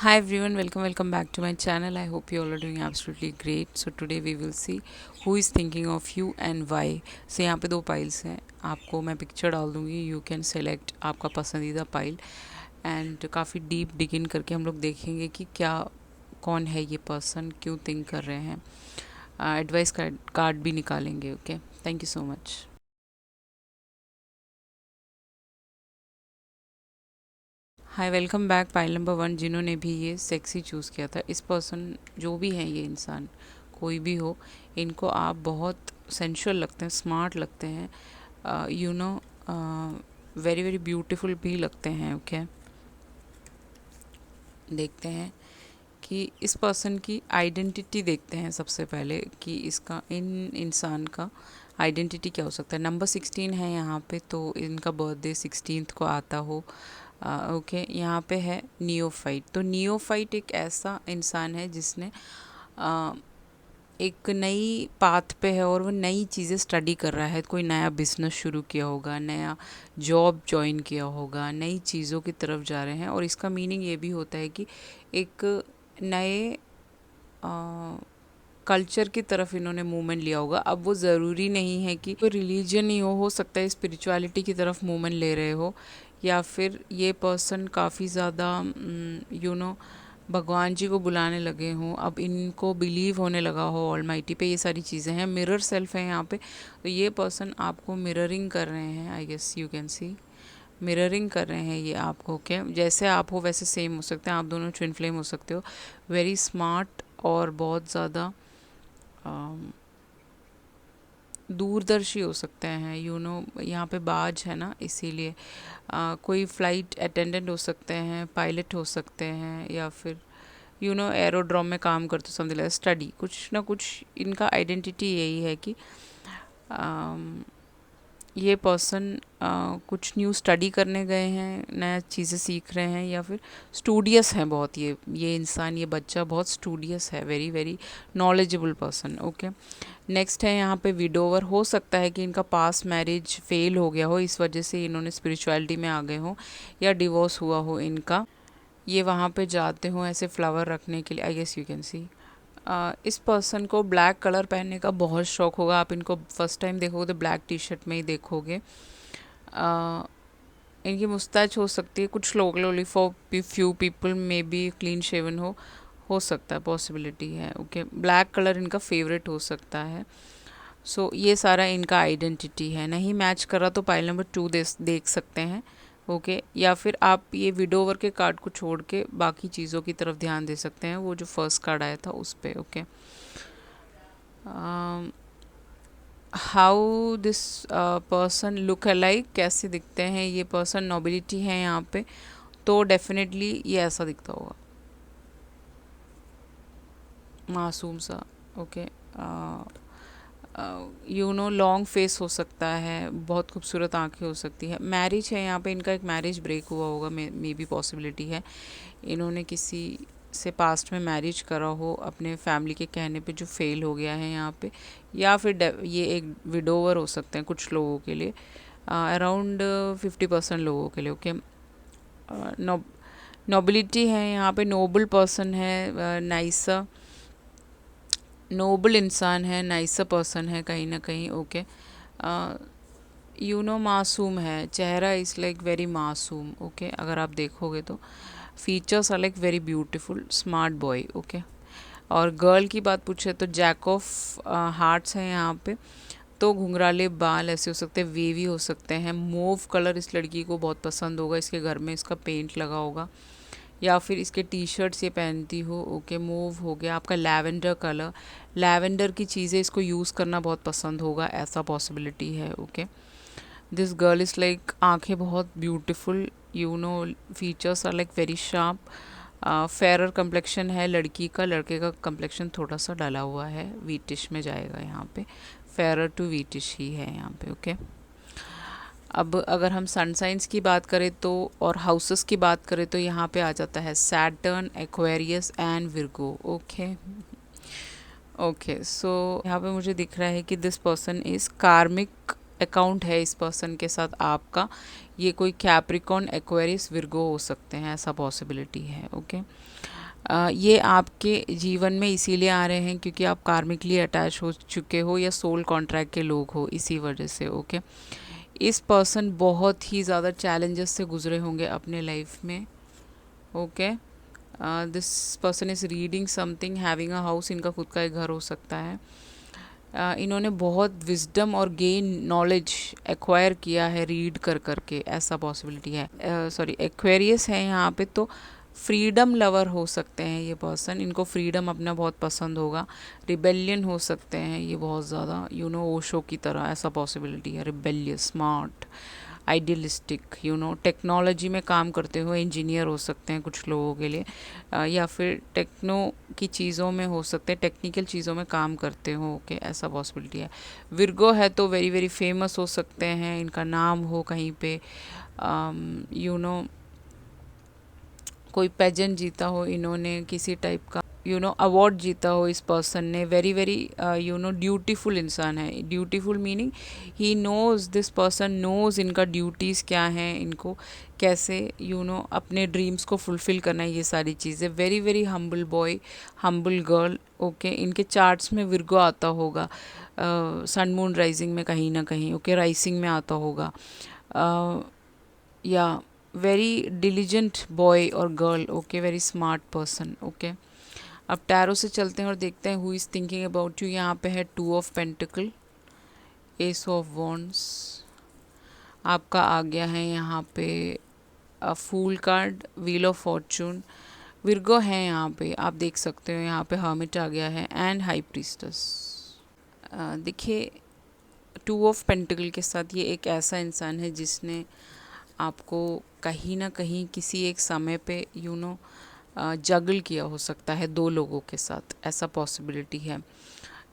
Hi everyone, welcome back to my channel. I hope you all are doing absolutely great. So today we will see who is thinking of you and why. So यहाँ पे दो piles हैं, आपको मैं picture डाल दूँगी. You can select आपका पसंदीदा पाइल एंड काफ़ी डीप डिग इन करके हम लोग देखेंगे कि क्या कौन है ये पर्सन, क्यों थिंक कर रहे हैं. एडवाइस कार्ड भी निकालेंगे. Okay, thank you so much. Hi, welcome back. Pile number 1, जिन्होंने भी ये सेक्सी चूज़ किया था, इस पर्सन जो भी है ये इंसान कोई भी हो, इनको आप बहुत सेंशुअल लगते हैं, स्मार्ट लगते हैं, you know, very very beautiful भी लगते हैं. ओके, देखते हैं कि इस पर्सन की आइडेंटिटी देखते हैं सबसे पहले कि इसका इन इंसान का आइडेंटिटी क्या हो सकता है. नंबर 16 है यहाँ पे, तो इनका बर्थडे 16th को आता हो. ओके, यहाँ पे है नियोफाइट. तो नियोफाइट एक ऐसा इंसान है जिसने आ, एक नई पाथ पे है और वो नई चीज़ें स्टडी कर रहा है. कोई नया बिजनेस शुरू किया होगा, नया जॉब ज्वाइन किया होगा, नई चीज़ों की तरफ जा रहे हैं. और इसका मीनिंग ये भी होता है कि एक नए कल्चर की तरफ इन्होंने मूवमेंट लिया होगा. अब वो ज़रूरी नहीं है कि कोई रिलीजन ही हो सकता है स्पिरिचुअलिटी की तरफ मूवमेंट ले रहे हो, या फिर ये पर्सन काफ़ी ज़्यादा यू नो भगवान जी को बुलाने लगे हों, अब इनको बिलीव होने लगा हो ऑलमाइटी पे. ये सारी चीज़ें हैं. मिरर सेल्फ है यहाँ पे, तो ये पर्सन आपको मिररिंग कर रहे हैं. I guess you can see mirroring कर रहे हैं ये आपको. क्या जैसे आप हो वैसे सेम हो सकते हैं, आप दोनों ट्विन फ्लेम हो सकते हो. वेरी स्मार्ट और बहुत ज़्यादा दूरदर्शी हो सकते हैं. यहाँ पे बाज है ना, इसीलिए कोई फ़्लाइट अटेंडेंट हो सकते हैं, पायलट हो सकते हैं, या फिर एरोड्रोम में काम करते, समझ लाइक स्टडी. कुछ ना कुछ इनका आइडेंटिटी यही है कि ये पर्सन कुछ न्यू स्टडी करने गए हैं, नया चीज़ें सीख रहे हैं, या फिर स्टूडियस हैं बहुत. ये इंसान, ये बच्चा बहुत स्टूडियस है. Very very knowledgeable person. Okay, next है यहाँ पे विडोवर. हो सकता है कि इनका पास मैरिज फेल हो गया हो, इस वजह से इन्होंने स्पिरिचुअलिटी में आ गए हो, या डिवोर्स हुआ हो इनका. ये वहाँ पे जाते हो ऐसे फ्लावर रखने के लिए. I guess you can see इस पर्सन को ब्लैक कलर पहनने का बहुत शौक होगा. आप इनको फर्स्ट टाइम देखोगे तो ब्लैक टी शर्ट में ही देखोगे. इनकी मुस्ताच हो सकती है. कुछ लोग लोली for few people may be clean shaven हो सकता है, पॉसिबिलिटी है. ओके, ब्लैक कलर इनका फेवरेट हो सकता है. सो ये सारा इनका आइडेंटिटी है. नहीं मैच कर रहा तो पाइल नंबर 2 देख सकते हैं. ओके, या फिर आप ये विडोवर के कार्ड को छोड़ के बाकी चीज़ों की तरफ ध्यान दे सकते हैं, वो जो फर्स्ट कार्ड आया था उस पर. Okay, how this person look alike, कैसे दिखते हैं ये पर्सन. नोबिलिटी है यहाँ पे, तो डेफिनेटली ये ऐसा दिखता होगा, मासूम सा. ओके, लॉन्ग फेस हो सकता है, बहुत खूबसूरत आंखें हो सकती है. मैरिज है यहाँ पे, इनका एक मैरिज ब्रेक हुआ होगा, मे बी पॉसिबिलिटी है. इन्होंने किसी से पास्ट में मैरिज करा हो अपने फैमिली के कहने पे, जो फेल हो गया है यहाँ पे. या फिर ये एक विडोवर हो सकते हैं कुछ लोगों के लिए, अराउंड 50% लोगों के लिए. ओके, नोबिलिटी है यहाँ पे, नोबल पर्सन है, नाइसा नोबल इंसान है, नाइसा पर्सन है कहीं ना कहीं. ओके, मासूम है, चेहरा इज़ लाइक वेरी मासूम. ओके, अगर आप देखोगे तो features are like very beautiful, smart boy. Okay, और गर्ल की बात पूछे तो जैक ऑफ हार्ट्स है यहाँ पे. तो घुंघराले बाल ऐसे हो सकते हैं, वेवी हो सकते हैं. मूव कलर इस लड़की को बहुत पसंद होगा, इसके घर में इसका पेंट लगा होगा, या फिर इसके टी शर्ट्स ये पहनती हो. ओके, मूव हो गया आपका लैवेंडर कलर. लैवेंडर की चीज़ें इसको यूज़ करना बहुत पसंद होगा, ऐसा पॉसिबिलिटी है. Okay, this girl is like, आंखें बहुत beautiful, features are like very sharp. Fairer complexion है लड़की का, लड़के का कम्प्लेक्शन थोड़ा सा डला हुआ है, वीटिश में जाएगा यहाँ पे. फेरर टू वीटिश ही है यहाँ पे. ओके, अब अगर हम सन साइंस की बात करें तो, और हाउसेस की बात करें तो, यहाँ पे आ जाता है Saturn, Aquarius and Virgo. Okay, okay, so यहाँ पे मुझे दिख रहा है कि this person is karmic account है इस पर्सन के साथ आपका, ये कोई कैप्रिकॉर्न, एक्वेरियस, विर्गो हो सकते हैं, ऐसा पॉसिबिलिटी है। ओके, ये आपके जीवन में इसीलिए आ रहे हैं क्योंकि आप कार्मिकली अटैच हो चुके हो या सोल कॉन्ट्रैक्ट के लोग हो, इसी वजह से। ओके, इस पर्सन बहुत ही ज़्यादा चैलेंजेस से गुजरे होंगे अपने लाइफ में। Okay, this person is reading something, having a house, इनका खुद का एक घर हो सकता है। इन्होंने बहुत विजडम और गेन नॉलेज एक्वायर किया है रीड कर करके, ऐसा पॉसिबिलिटी है। सॉरी, एक्वेरियस है यहाँ पे, तो फ्रीडम लवर हो सकते हैं ये पर्सन, इनको फ्रीडम अपना बहुत पसंद होगा। रिबेलियन हो सकते हैं ये बहुत ज़्यादा, यू नो ओशो की तरह, ऐसा पॉसिबिलिटी है। Rebellious, smart, idealistic, you know technology में काम करते हुए इंजीनियर हो सकते हैं कुछ लोगों के लिए, या फिर टेक्नो की चीज़ों में हो सकते हैं, टेक्निकल चीज़ों में काम करते हो। ओके, ऐसा पॉसिबिलिटी है। विर्गो है तो वेरी वेरी फेमस हो सकते हैं, इनका नाम हो कहीं पे, यू नो कोई पेजेंट जीता हो इन्होंने, किसी टाइप का यू नो अवार्ड जीता हो इस पर्सन ने। Very very you know dutiful इंसान है। ड्यूटीफुल मीनिंग ही नोज, दिस पर्सन नोज इनका ड्यूटीज़ क्या हैं, इनको कैसे यू नो अपने ड्रीम्स को फुलफ़िल करना है, ये सारी चीज़ें। Very very humble boy, humble girl. Okay, इनके चार्ट्स में विर्गो आता होगा, सन मून राइजिंग में कहीं ना कहीं। ओके, राइसिंग में आता होगा, या वेरी डिलीजेंट बॉय और girl. Okay, very smart person. Okay, अब टैरो से चलते हैं और देखते हैं who is thinking about you. यहाँ पे है 2 of pentacle, ace of wands, आपका आ गया है यहाँ पे fool card, wheel of fortune, Virgo है यहाँ पे, आप देख सकते हो यहाँ पे हर्मिट आ गया है, एंड हाई प्रीस्टस। देखिए 2 ऑफ पेंटिकल के साथ ये एक ऐसा इंसान है जिसने आपको कहीं ना कहीं किसी एक समय पे यू नो जगल किया हो सकता है 2 लोगों के साथ, ऐसा पॉसिबिलिटी है।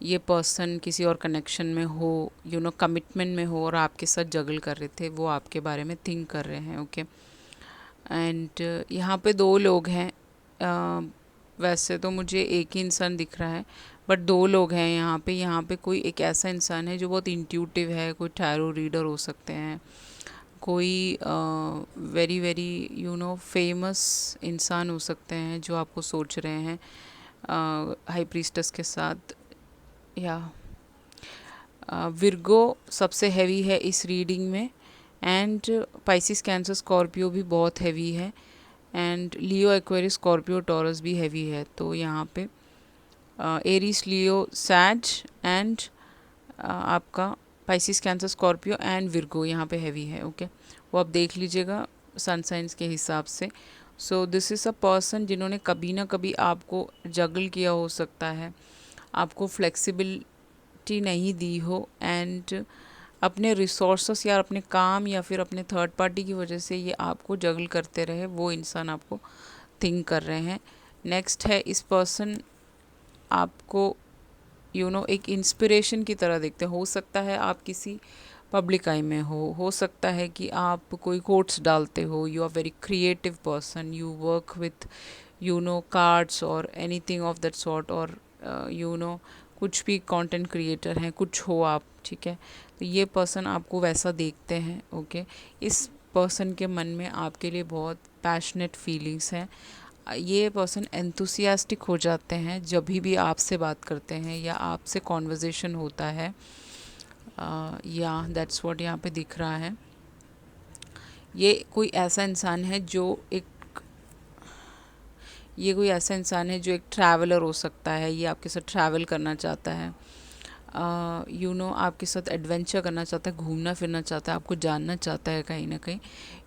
ये पर्सन किसी और कनेक्शन में हो, यू नो कमिटमेंट में हो, और आपके साथ जगल कर रहे थे, वो आपके बारे में थिंक कर रहे हैं। ओके, एंड यहाँ पे 2 लोग हैं। वैसे तो मुझे एक ही इंसान दिख रहा है, बट 2 लोग हैं यहाँ पे। यहाँ पे कोई एक ऐसा इंसान है जो बहुत इंट्यूटिव है, कोई टैरो रीडर हो सकते हैं, कोई very very you know famous इंसान हो सकते हैं जो आपको सोच रहे हैं हाई प्रीस्टस के साथ। या विर्गो सबसे हैवी है इस रीडिंग में, एंड पाइसिस, कैंसर, स्कॉर्पियो भी बहुत हैवी है, and Leo, Aquarius, Scorpio, taurus भी हैवी है। तो यहाँ पे एरीज, लियो, सैज, एंड आपका Pisces, cancer, Scorpio and Virgo यहाँ पे हैवी है। ओके, वो आप देख लीजिएगा सन साइंस के हिसाब से। So this is a person जिन्होंने कभी ना कभी आपको जगल किया हो सकता है, आपको फ्लेक्सिबिलिटी नहीं दी हो, एंड अपने रिसोर्सेस या अपने काम या फिर अपने थर्ड पार्टी की वजह से ये आपको जगल करते रहे, वो इंसान आपको थिंक कर रहे हैं। नेक्स्ट है इस पर्सन आपको यू नो एक इंस्पिरेशन की तरह देखते हो सकता है आप किसी पब्लिक आई में हो सकता है कि आप कोई कोट्स डालते हो, you are very creative person, you work with you know cards और एनीथिंग ऑफ दैट सॉर्ट, और यू नो कुछ भी कंटेंट क्रिएटर हैं, कुछ हो आप, ठीक है। तो ये पर्सन आपको वैसा देखते हैं। ओके, इस पर्सन के मन में आपके लिए बहुत पैशनेट फीलिंग्स हैं। ये पर्सन एंथुसियास्टिक हो जाते हैं जब भी आपसे बात करते हैं या आपसे कॉन्वर्जेशन होता है, या दैट्स व्हाट यहाँ पे दिख रहा है। ये कोई ऐसा इंसान है जो एक एक ट्रैवलर हो सकता है, ये आपके साथ ट्रैवल करना चाहता है, यू नो आपके साथ एडवेंचर करना चाहता है, घूमना फिरना चाहता है, आपको जानना चाहता है कहीं ना कहीं।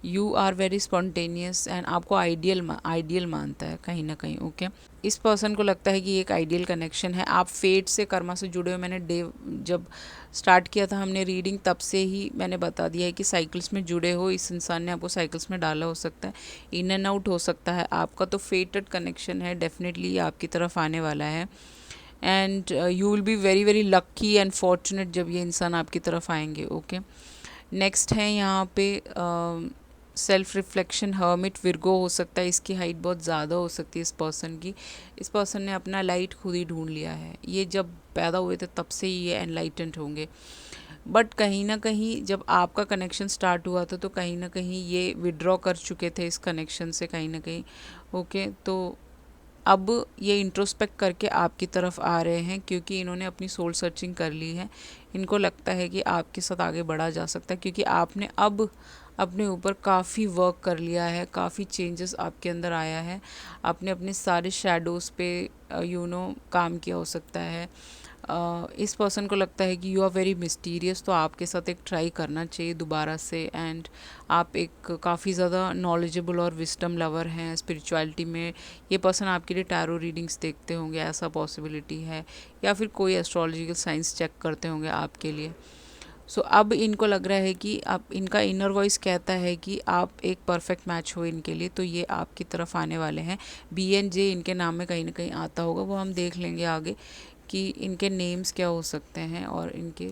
You are very spontaneous, and आपको आइडियल मानता है कहीं ना कहीं। ओके, इस पर्सन को लगता है कि ये एक आइडियल कनेक्शन है। आप फेट से, कर्मा से जुड़े हुए, मैंने जब स्टार्ट किया था हमने रीडिंग तब से ही मैंने बता दिया है कि साइकिल्स में जुड़े हो, इस इंसान ने आपको साइकिल्स में डाला हो सकता है, इन एंड आउट हो सकता है आपका। तो फेटेड कनेक्शन है, डेफिनेटली आपकी तरफ आने वाला है, and you will be very very lucky and fortunate जब ये इंसान आपकी तरफ आएंगे। ओके, नेक्स्ट है यहाँ पे सेल्फ रिफ्लेक्शन, हर्मिट, विर्गो हो सकता है, इसकी हाइट बहुत ज़्यादा हो सकती है इस पर्सन की। इस पर्सन ने अपना लाइट खुद ही ढूंढ लिया है, ये जब पैदा हुए थे तब से ही ये एनलाइटेंड होंगे। बट कहीं ना कहीं जब आपका कनेक्शन स्टार्ट हुआ था तो कहीं ना कहीं ये विड्रॉ कर चुके थे इस कनेक्शन से कहीं ना कहीं। ओके, तो अब ये इंट्रोस्पेक्ट करके आपकी तरफ आ रहे हैं क्योंकि इन्होंने अपनी सोल सर्चिंग कर ली है। इनको लगता है कि आपके साथ आगे बढ़ा जा सकता है क्योंकि आपने अब अपने ऊपर काफ़ी वर्क कर लिया है, काफ़ी चेंजेस आपके अंदर आया है, आपने अपने सारे शैडोज़ पे काम किया हो सकता है। इस पर्सन को लगता है कि यू आर वेरी मिस्टीरियस, तो आपके साथ एक ट्राई करना चाहिए दोबारा से। एंड आप एक काफ़ी ज़्यादा नॉलेजेबल और विस्डम लवर हैं स्पिरिचुअलिटी में। ये पर्सन आपके लिए टैरो रीडिंग्स देखते होंगे, ऐसा पॉसिबिलिटी है, या फिर कोई एस्ट्रोलॉजिकल साइंस चेक करते होंगे आपके लिए। सो अब इनको लग रहा है कि आप, इनका इनर वॉइस कहता है कि आप एक परफेक्ट मैच हो इनके लिए, तो ये आपकी तरफ आने वाले हैं। BNJ इनके नाम में कहीं ना कहीं आता होगा, वो हम देख लेंगे आगे कि इनके नेम्स क्या हो सकते हैं और इनके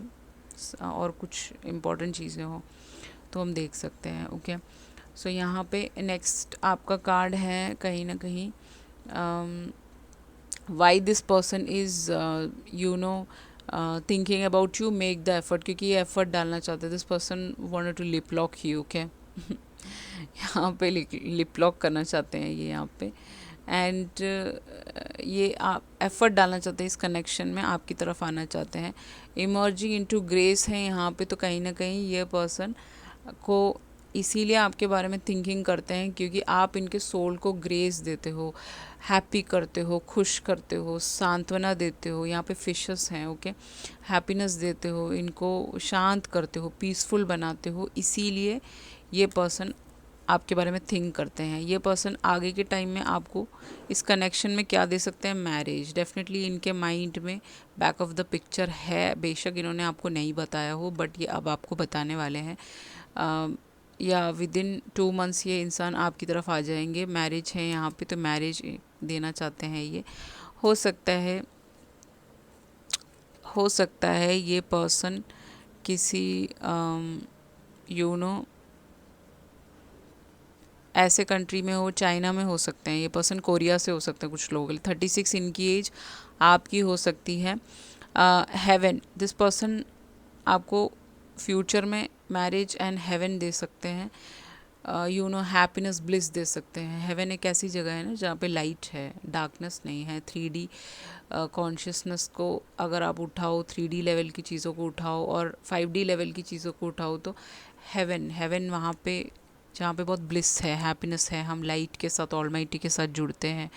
और कुछ इम्पोर्टेंट चीज़ें हो तो हम देख सकते हैं। ओके, सो यहाँ पे नेक्स्ट आपका कार्ड है कहीं ना कहीं why this person is thinking about you, make the effort, क्योंकि ये एफर्ट डालना चाहते हैं। This person wanted to lip lock you. Okay, यहाँ पे लिप लॉक करना चाहते हैं ये यहाँ पे। एंड ये आप एफर्ट डालना चाहते हैं इस कनेक्शन में, आपकी तरफ आना चाहते हैं। इमर्जिंग इनटू ग्रेस है यहाँ पे, तो कहीं ना कहीं ये पर्सन को इसीलिए आपके बारे में थिंकिंग करते हैं क्योंकि आप इनके सोल को ग्रेस देते हो, हैप्पी करते हो, खुश करते हो, सांत्वना देते हो। यहाँ पे फिशेस हैं। ओके, हैप्पीनेस देते हो, इनको शांत करते हो, पीसफुल बनाते हो, इसीलिए ये पर्सन आपके बारे में थिंक करते हैं। ये पर्सन आगे के टाइम में आपको इस कनेक्शन में क्या दे सकते हैं, मैरिज। डेफिनेटली इनके माइंड में बैक ऑफ द पिक्चर है, बेशक इन्होंने आपको नहीं बताया हो, बट ये अब आपको बताने वाले हैं। या विद इन 2 मंथ्स ये इंसान आपकी तरफ आ जाएंगे। मैरिज है यहाँ पे, तो मैरिज देना चाहते हैं ये। हो सकता है ये पर्सन किसी ऐसे कंट्री में हो, चाइना में हो सकते हैं ये पर्सन, कोरिया से हो सकते हैं कुछ लोगों के लिए। 36 इनकी एज आपकी हो सकती है। हेवन, दिस पर्सन आपको फ्यूचर में मैरिज एंड हेवन दे सकते हैं। हैप्पीनेस, ब्लिस दे सकते हैं। हेवन एक ऐसी जगह है ना जहाँ पे लाइट है, डार्कनेस नहीं है। 3D कॉन्शियसनेस को अगर आप उठाओ, 3D लेवल की चीज़ों को उठाओ और 5D लेवल की चीज़ों को उठाओ, तो हेवन वहाँ पे जहाँ पे बहुत ब्लिस है, हैप्पीनेस है, हम लाइट के साथ, ऑलमाइटी के साथ जुड़ते हैं,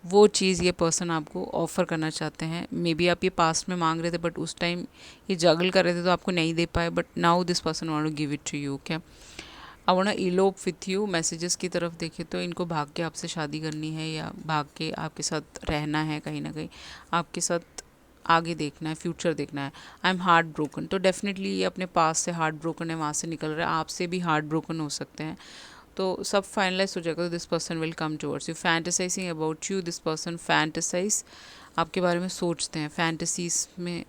वो चीज़ ये पर्सन आपको ऑफ़र करना चाहते हैं। मे बी आप ये पास्ट में मांग रहे थे बट उस टाइम ये जगल कर रहे थे तो आपको नहीं दे पाए, but now this person want to give it to you. Okay, I want to elope with you. Messages की तरफ देखें तो इनको भाग के आपसे शादी करनी है या भाग के आपके साथ रहना है, कहीं ना कहीं आपके साथ आगे देखना है, फ्यूचर देखना है। आई एम हार्ट ब्रोकन, तो डेफिनेटली ये अपने पास से हार्ट ब्रोकन है, वहाँ से निकल रहा है। आपसे भी हार्ट ब्रोकन हो सकते हैं, तो सब फाइनलाइज हो जाएगा। तो this person will come towards you, fantasising about you. This person fantasise आपके बारे में सोचते हैं, फैंटेसीज में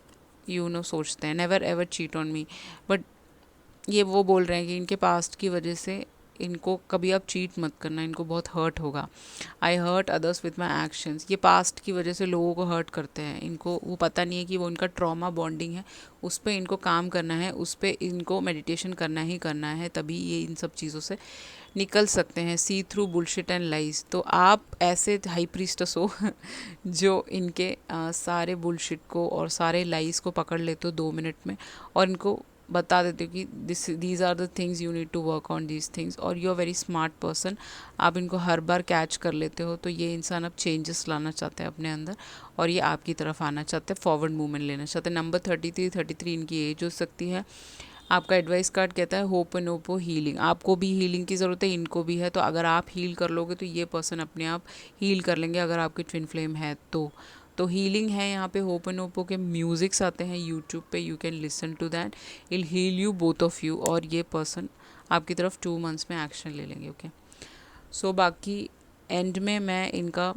सोचते हैं। Never ever cheat on me, but ये वो बोल रहे हैं कि इनके पास्ट की वजह से इनको कभी आप चीट मत करना, इनको बहुत हर्ट होगा। I hurt others with my actions, ये पास्ट की वजह से लोगों को हर्ट करते हैं। इनको वो पता नहीं है कि वो इनका ट्रॉमा बॉन्डिंग है, उस पर इनको काम करना है, उस पर इनको मेडिटेशन करना ही करना है, तभी ये इन सब चीज़ों से निकल सकते हैं। सी थ्रू बुलशिट एंड लाइज, तो आप ऐसे हाई प्रीस्टस हो जो इनके सारे बुलशिट को और सारे लाइज को पकड़ लेते हो 2 मिनट में और इनको बता देते हो कि these are the things you need to work on these things, और you are very smart person. आप इनको हर बार कैच कर लेते हो, तो ये इंसान अब चेंजेस लाना चाहते हैं अपने अंदर और ये आपकी तरफ आना चाहते हैं, फॉरवर्ड मूवमेंट लेना चाहते हैं। नंबर 33 इनकी एज हो सकती है। आपका एडवाइस कार्ड कहता है होप एंड ओपो हीलिंग, आपको भी हीलिंग की ज़रूरत है, इनको भी है, तो अगर आप हील कर लोगे तो ये पर्सन अपने आप हील कर लेंगे, अगर आपकी ट्विन फ्लेम है तो हीलिंग है। यहाँ पे होप एंड ओपो के म्यूज़िक्स आते हैं यूट्यूब पे, you can listen to that, it'll heal you both of you, और ये पर्सन आपकी तरफ 2 मंथ्स में एक्शन ले लेंगे। ओके, सो बाकी एंड में मैं इनका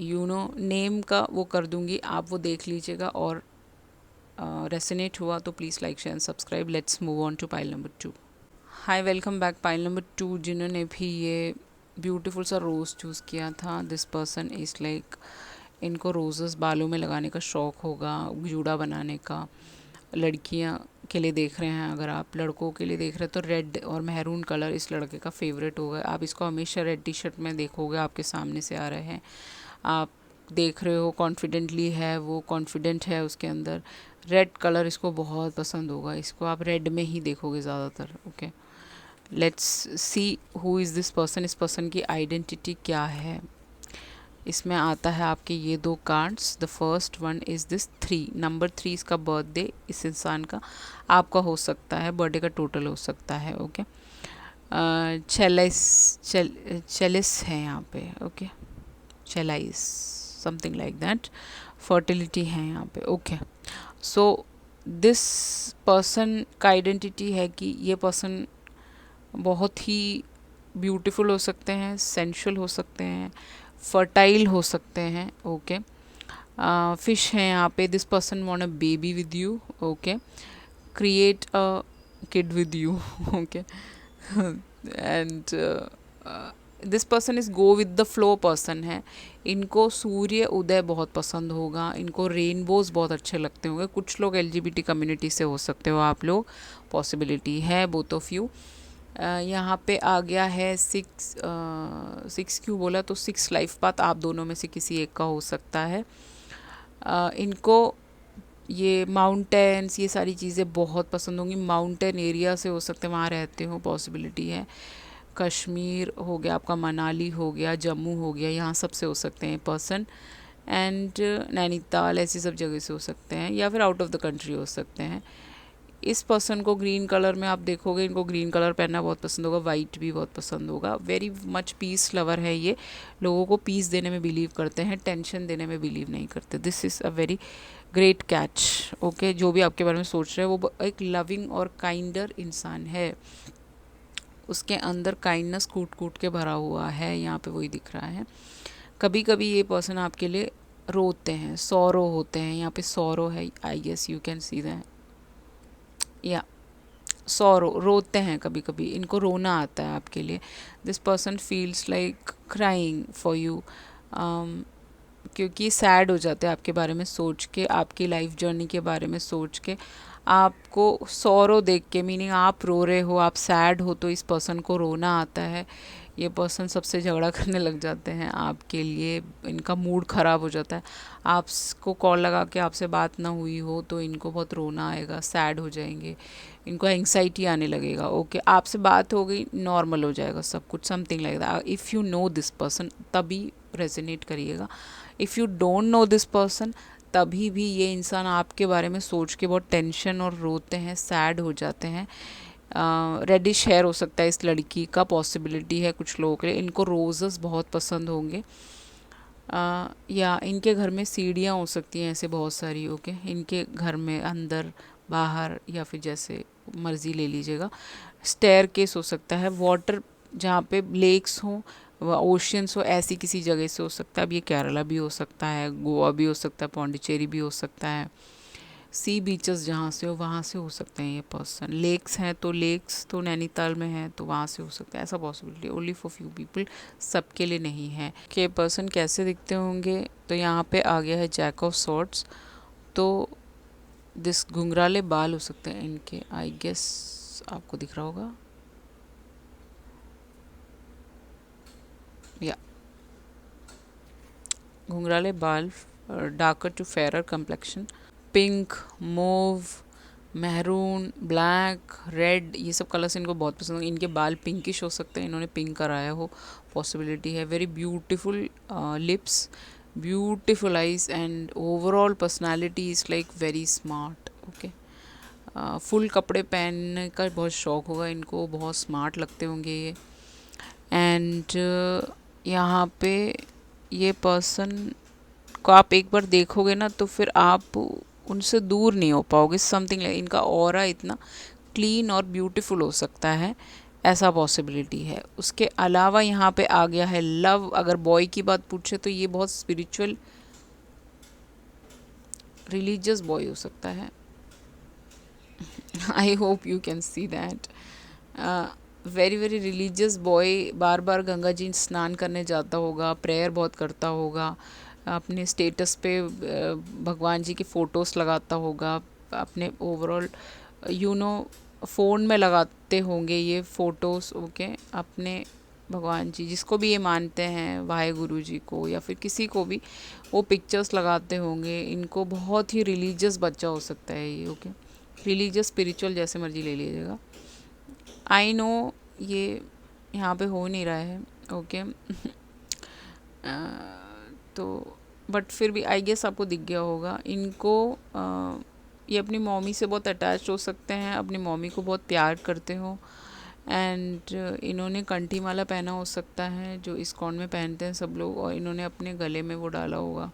नेम का वो कर दूँगी, आप वो देख लीजिएगा, और रेसोनेट हुआ तो please like share and subscribe. Let's move on to pile number 2। Hi, welcome back. Pile number 2 जिन्होंने भी ये ब्यूटीफुल सा रोज़ चूज़ किया था, दिस पर्सन इज़ लाइक, इनको रोज़ेस बालों में लगाने का शौक़ होगा, जूड़ा बनाने का, लड़कियां के लिए देख रहे हैं, अगर आप लड़कों के लिए देख रहे हैं तो रेड और मैरून कलर इस लड़के का फेवरेट होगा। आप इसको हमेशा रेड टी शर्ट में देखोगे, आपके सामने से आ रहे हैं, आप देख रहे हो कॉन्फिडेंटली है, वो कॉन्फिडेंट है उसके अंदर, रेड कलर इसको बहुत पसंद होगा, इसको आप रेड में ही देखोगे ज़्यादातर। Okay, let's see who is this person, इस पर्सन की आइडेंटिटी क्या है। इसमें आता है आपके ये दो cards. The first one is this 3, number 3 इसका बर्थडे इस इंसान का आपका हो सकता है, बर्थडे का टोटल हो सकता है। ओके, चेलिस है यहाँ पे। Okay, chalice something like that, fertility है यहाँ पे। ओके, सो दिस पर्सन का आइडेंटिटी है कि ये पर्सन बहुत ही ब्यूटीफुल हो सकते हैं, सेंशुअल हो सकते हैं, फर्टाइल हो सकते हैं। ओके, फिश है यहाँ पे। This person want a baby with you. Okay, create a kid with you. Okay, and this person is go with the flow person है। इनको सूर्य उदय बहुत पसंद होगा, इनको रेनबोज बहुत अच्छे लगते होंगे। कुछ लोग LGBT कम्युनिटी से हो सकते हो आप लोग, पॉसिबिलिटी है, बोथ ऑफ यू। यहाँ पे आ गया है 6 क्यों बोला, तो 6 लाइफ पाथ आप दोनों में से किसी एक का हो सकता है। इनको ये माउंटेन्स, ये सारी चीज़ें बहुत पसंद होंगी। माउंटेन एरिया से हो सकते हैं, वहाँ रहते हो, पॉसिबिलिटी है। कश्मीर हो गया आपका, मनाली हो गया, जम्मू हो गया, यहाँ सब से हो सकते हैं पर्सन। एंड नैनीताल, ऐसी सब जगह से हो सकते हैं, या फिर आउट ऑफ द कंट्री हो सकते हैं। इस पर्सन को ग्रीन कलर में आप देखोगे, इनको ग्रीन कलर पहनना बहुत पसंद होगा, वाइट भी बहुत पसंद होगा। वेरी मच पीस लवर है ये, लोगों को पीस देने में बिलीव करते हैं, टेंशन देने में बिलीव नहीं करते। This is a very great catch. Okay, जो भी आपके बारे में सोच रहे हैं वो एक लविंग और काइंडर इंसान है, उसके अंदर काइंडनेस कूट कूट के भरा हुआ है, यहाँ पे वही दिख रहा है। कभी कभी ये पर्सन आपके लिए रोते हैं, सौरो होते हैं, यहाँ पे सौरो है, I guess you can see that, या सौरो, रोते हैं कभी कभी, इनको रोना आता है आपके लिए। This person feels like crying for you, क्योंकि सैड हो जाते हैं आपके बारे में सोच के, आपकी लाइफ जर्नी के बारे में सोच के। आपको सौरो देख के, मीनिंग आप रो रहे हो, आप सैड हो, तो इस पर्सन को रोना आता है। ये पर्सन सबसे झगड़ा करने लग जाते हैं आपके लिए, इनका मूड ख़राब हो जाता है। आपको कॉल लगा के आपसे बात ना हुई हो तो इनको बहुत रोना आएगा, सैड हो जाएंगे, इनको एंग्जाइटी आने लगेगा। ओके, आपसे बात हो गई, नॉर्मल हो जाएगा सब कुछ, something like that. If you know this person तभी रेजोनेट करिएगा। If you don't know this person, तभी भी ये इंसान आपके बारे में सोच के बहुत टेंशन और रोते हैं, सैड हो जाते हैं। रेडिश हेयर हो सकता है इस लड़की का, पॉसिबिलिटी है कुछ लोगों के लिए। इनको रोज़ेस बहुत पसंद होंगे, या इनके घर में सीढ़ियाँ हो सकती हैं ऐसे बहुत सारी। ओके, इनके घर में अंदर बाहर या फिर जैसे मर्ज़ी ले लीजिएगा। स्टेयर केस हो सकता है, वाटर जहाँ पे लेक्स हों, ओशियंस हो, ऐसी किसी जगह से हो सकता है। अब ये केरला भी हो सकता है, गोवा भी हो सकता है, पौंडीचेरी भी हो सकता है। सी बीचेस जहाँ से हो वहाँ से हो सकते हैं ये पर्सन। लेक्स हैं तो लेक्स तो नैनीताल में है तो वहाँ से हो सकता है, ऐसा possibility only for few people, सबके लिए नहीं है। कि पर्सन कैसे दिखते होंगे, तो यहाँ पे आ गया है जैक ऑफ सॉर्ड्स। तो दिस घुंघराले बाल हो सकते हैं इनके, आई गेस आपको दिख रहा होगा, या घुंघराले बाल, darker to fair complexion, pink, mauve, maroon, black, red, ये सब कलर्स इनको बहुत पसंद है। इनके बाल पिंकिश हो सकते हैं, इन्होंने पिंक कराया हो, पॉसिबिलिटी है। Very beautiful lips, beautiful eyes, and overall personality is like very smart. Okay, full कपड़े पहनने का बहुत शौक होगा इनको, बहुत स्मार्ट लगते होंगे ये। एंड यहाँ पे ये पर्सन को आप एक बार देखोगे ना तो फिर आप उनसे दूर नहीं हो पाओगे, समथिंग लाइक इनका ऑरा इतना क्लीन और ब्यूटीफुल हो सकता है, ऐसा पॉसिबिलिटी है। उसके अलावा यहाँ पे आ गया है लव। अगर बॉय की बात पूछे तो ये बहुत स्पिरिचुअल रिलीजियस बॉय हो सकता है। I hope you can see that, very very religious boy, बार बार गंगा जी स्नान करने जाता होगा, प्रेयर बहुत करता होगा, अपने स्टेटस पे भगवान जी की फ़ोटोज़ लगाता होगा, अपने ओवरऑल फ़ोन में लगाते होंगे ये फ़ोटोज़, ओके, अपने भगवान जी जिसको भी ये मानते हैं, वाहे गुरु जी को या फिर किसी को भी, वो पिक्चर्स लगाते होंगे। इनको बहुत ही रिलीजियस बच्चा हो सकता है ये, ओके, रिलीजियस स्पिरिचुअल जैसे मर्जी ले लीजिएगा। आई नो ये यहाँ पे हो नहीं रहा है, ओके तो बट फिर भी आई गेस आपको दिख गया होगा। इनको ये अपनी मम्मी से बहुत अटैच हो सकते हैं, अपनी मम्मी को बहुत प्यार करते हो। एंड इन्होंने कंठी माला पहना हो सकता है, जो इस्कॉन में पहनते हैं सब लोग, और इन्होंने अपने गले में वो डाला होगा,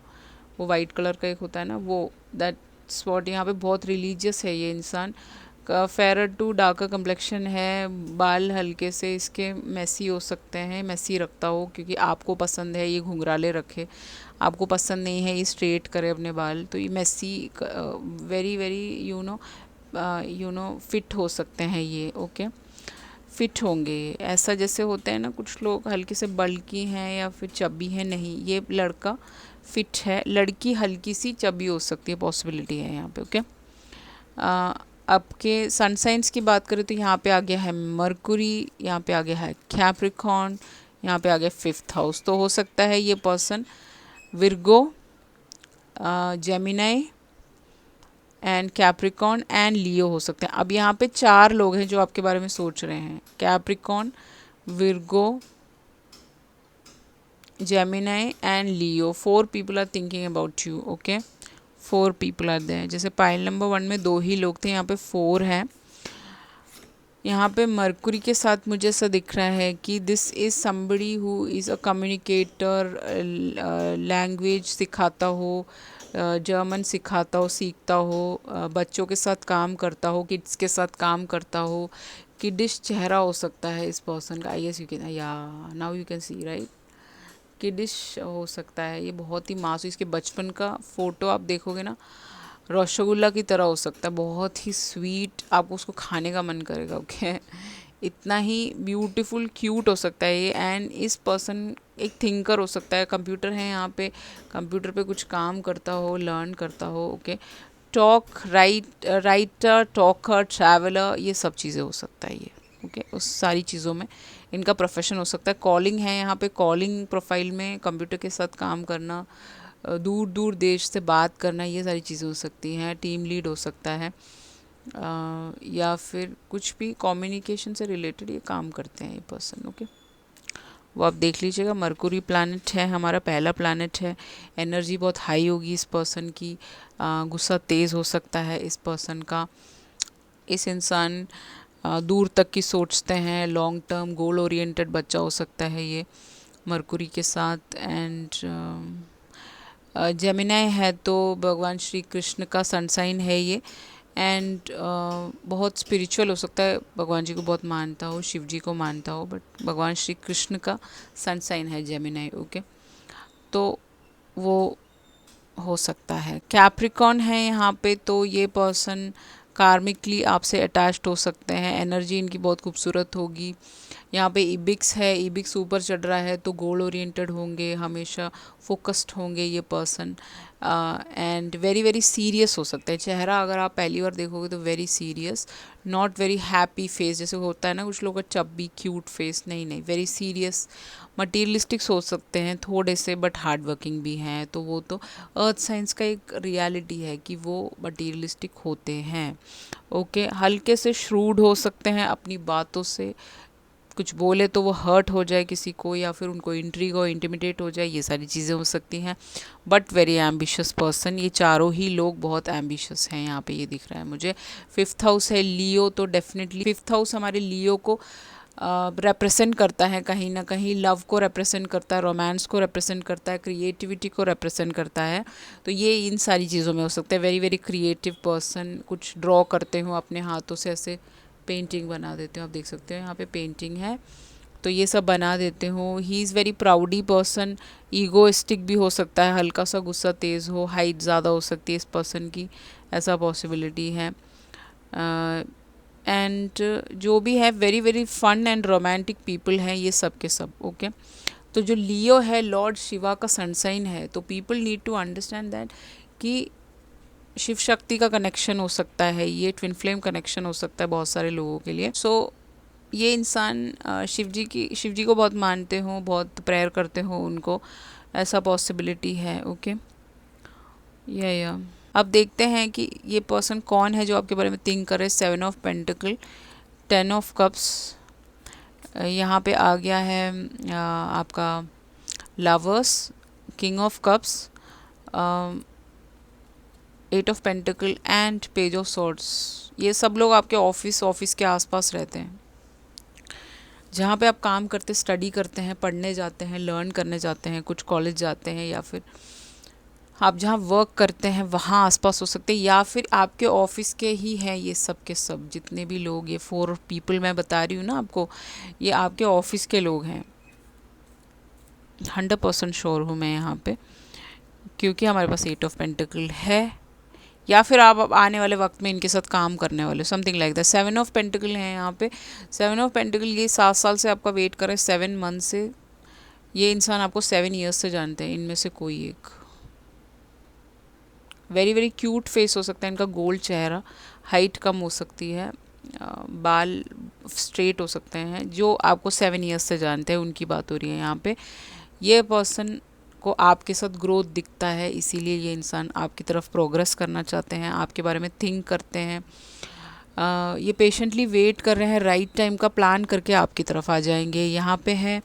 वो वाइट कलर का एक होता है ना, वो दैट स्पॉट। यहाँ पे बहुत रिलीजियस है ये इंसान। फेयर टू डार्कर कम्प्लेक्शन है, बाल हल्के से इसके मेसी हो सकते हैं, मेसी रखता हो, क्योंकि आपको पसंद है ये घुंघराले रखे, आपको पसंद नहीं है ये स्ट्रेट करे अपने बाल, तो ये messy very very you know fit हो सकते हैं ये, ओके फिट होंगे ये। ऐसा जैसे होते हैं ना कुछ लोग हल्के से बल्की हैं या फिर चबी हैं, नहीं, ये लड़का फिट है, लड़की हल्की सी चबी हो सकती है, पॉसिबिलिटी है यहाँ पे, ओके। आपके सन साइंस की बात करें तो यहाँ पे आ गया है मरकुरी, यहाँ पे आ गया है कैप्रिकॉर्न, यहाँ पे आ गया 5th हाउस। तो हो सकता है ये person Virgo, Gemini and Capricorn and Leo हो सकते हैं। अब यहाँ पे 4 लोग हैं जो आपके बारे में सोच रहे हैं, Capricorn, Virgo, Gemini and Leo. 4 people are thinking about you, okay 4 people are there. जैसे पाइल नंबर 1 में 2 ही लोग थे, यहाँ पे 4 हैं। यहाँ पे मरकुरी के साथ मुझे ऐसा दिख रहा है कि this is somebody who is a communicator, language सिखाता हो, जर्मन सिखाता हो, सीखता हो, बच्चों के साथ काम करता हो, किड्स के साथ काम करता हो। किडिश चेहरा हो सकता है इस पर्सन का, आई गेस यू कैन, या now you can C right, kiddish हो सकता है ये, बहुत ही मासूम। इसके बचपन का फ़ोटो आप देखोगे ना, रसगुल्ला की तरह हो सकता है, बहुत ही स्वीट, आपको उसको खाने का मन करेगा, ओके इतना ही ब्यूटीफुल क्यूट हो सकता है ये। एंड इस पर्सन एक थिंकर हो सकता है, कंप्यूटर है यहाँ पे, कंप्यूटर पे कुछ काम करता हो, लर्न करता हो, ओके राइटर, टॉकर, ट्रैवलर, ये सब चीज़ें हो सकता है ये, ओके उस सारी चीज़ों में इनका प्रोफेशन हो सकता है। कॉलिंग है यहाँ पे, कॉलिंग प्रोफाइल में कंप्यूटर के साथ काम करना, दूर दूर देश से बात करना, ये सारी चीज़ें हो सकती हैं। टीम लीड हो सकता है, या फिर कुछ भी कम्युनिकेशन से रिलेटेड ये काम करते हैं ये पर्सन, ओके वो आप देख लीजिएगा। मरकुरी प्लैनेट है हमारा, पहला प्लैनेट है। एनर्जी बहुत हाई होगी इस पर्सन की, गुस्सा तेज़ हो सकता है इस पर्सन का। इस इंसान दूर तक की सोचते हैं, लॉन्ग टर्म गोल ओरिएंटेड बच्चा हो सकता है ये मरकुरी के साथ। एंड जेमिनाई है तो भगवान श्री कृष्ण का सनसाइन है ये। एंड बहुत स्पिरिचुअल हो सकता है, भगवान जी को बहुत मानता हो, शिव जी को मानता हो, बट भगवान श्री कृष्ण का सनसाइन है जेमिनाई, ओके तो वो हो सकता है। कैप्रिकॉर्न है यहाँ पे, तो ये पर्सन कार्मिकली आपसे अटैच्ड हो सकते हैं, एनर्जी इनकी बहुत खूबसूरत होगी। यहाँ पे इबिक्स है, इबिक्स ऊपर चढ़ रहा है, तो गोल ओरिएंटेड होंगे, हमेशा फोकस्ड होंगे ये person. And very very serious हो सकता है चेहरा, अगर आप पहली बार देखोगे तो very serious, not very happy face, जैसे होता है ना कुछ लोगों का चब्बी क्यूट फेस, नहीं नहीं वेरी सीरियस। मटीरियलिस्टिक्स हो सकते हैं थोड़े से, बट हार्ड वर्किंग भी हैं, तो वो तो अर्थ साइंस का एक रियलिटी है कि वो मटीरियलिस्टिक होते हैं, ओके हल्के से श्रूड हो सकते हैं, अपनी बातों से कुछ बोले तो वो हर्ट हो जाए किसी को, या फिर उनको इंट्रीग हो, इंटिमिडेट हो जाए, ये सारी चीज़ें हो सकती हैं। बट वेरी एम्बिशियस पर्सन, ये चारों ही लोग बहुत एम्बिशियस हैं यहाँ पे, ये दिख रहा है मुझे। 5th हाउस है लियो, तो डेफिनेटली 5th हाउस हमारे लियो को रिप्रेजेंट करता है, कहीं ना कहीं लव को रिप्रेजेंट करता है, रोमांस को रिप्रेजेंट करता है, क्रिएटिविटी को रिप्रेजेंट करता है। तो ये इन सारी चीज़ों में हो सकता है। वेरी वेरी क्रिएटिव पर्सन, कुछ ड्रॉ करते हो अपने हाथों से, ऐसे पेंटिंग बना देते हो, आप देख सकते हो यहाँ पे पेंटिंग है, तो ये सब बना देते हो। He is very प्राउडी person, egoistic भी हो सकता है, हल्का सा गुस्सा तेज़ हो, हाइट ज़्यादा हो सकती है इस पर्सन की, ऐसा पॉसिबिलिटी है। एंड जो भी है very very fun and romantic people हैं ये सब के सब, ओके तो जो लियो है लॉर्ड शिवा का सनसाइन है, तो people need to understand that कि शिव शक्ति का कनेक्शन हो सकता है, ये ट्विन फ्लेम कनेक्शन हो सकता है बहुत सारे लोगों के लिए। सो ये इंसान शिव जी को बहुत मानते हो, बहुत प्रेयर करते हो उनको, ऐसा पॉसिबिलिटी है। ओके, या अब देखते हैं कि ये पर्सन कौन है जो आपके बारे में थिंक करे। 7 ऑफ पेंटिकल, 10 ऑफ कप्स, यहाँ पे आ गया है आपका lovers, king of cups, 8 of pentacle and page of swords. ये सब लोग आपके ऑफिस के आसपास रहते हैं, जहाँ पे आप काम करते, स्टडी करते हैं, पढ़ने जाते हैं, लर्न करने जाते हैं, कुछ कॉलेज जाते हैं, या फिर आप जहाँ वर्क करते हैं वहाँ आसपास हो सकते हैं, या फिर आपके ऑफिस के ही हैं ये सब के सब। जितने भी लोग, ये 4 पीपल मैं बता रही हूँ ना आपको, ये आपके ऑफिस के लोग हैं। 100% श्योर हूँ मैं यहाँ पे, क्योंकि हमारे पास 8 ऑफ पेंटिकल है, या फिर आप अब आने वाले वक्त में इनके साथ काम करने वाले, something like that. 7 of pentacle है यहाँ पे। 7 ऑफ पेंटिकल ये 7 साल से आपका वेट कर रहे हैं, 7 मंथ से। ये इंसान आपको 7 ईयर्स से जानते हैं, इनमें से कोई एक। वेरी वेरी क्यूट फेस हो सकता है इनका, गोल्ड चेहरा, हाइट कम हो सकती है, बाल स्ट्रेट हो सकते हैं। जो आपको 7 ईयर्स से जानते हैं उनकी बात हो रही है यहाँ पे। ये पर्सन को आपके साथ ग्रोथ दिखता है, इसीलिए ये इंसान आपकी तरफ प्रोग्रेस करना चाहते हैं, आपके बारे में थिंक करते हैं। ये पेशेंटली वेट कर रहे हैं, राइट टाइम का प्लान करके आपकी तरफ आ जाएंगे। यहाँ पे है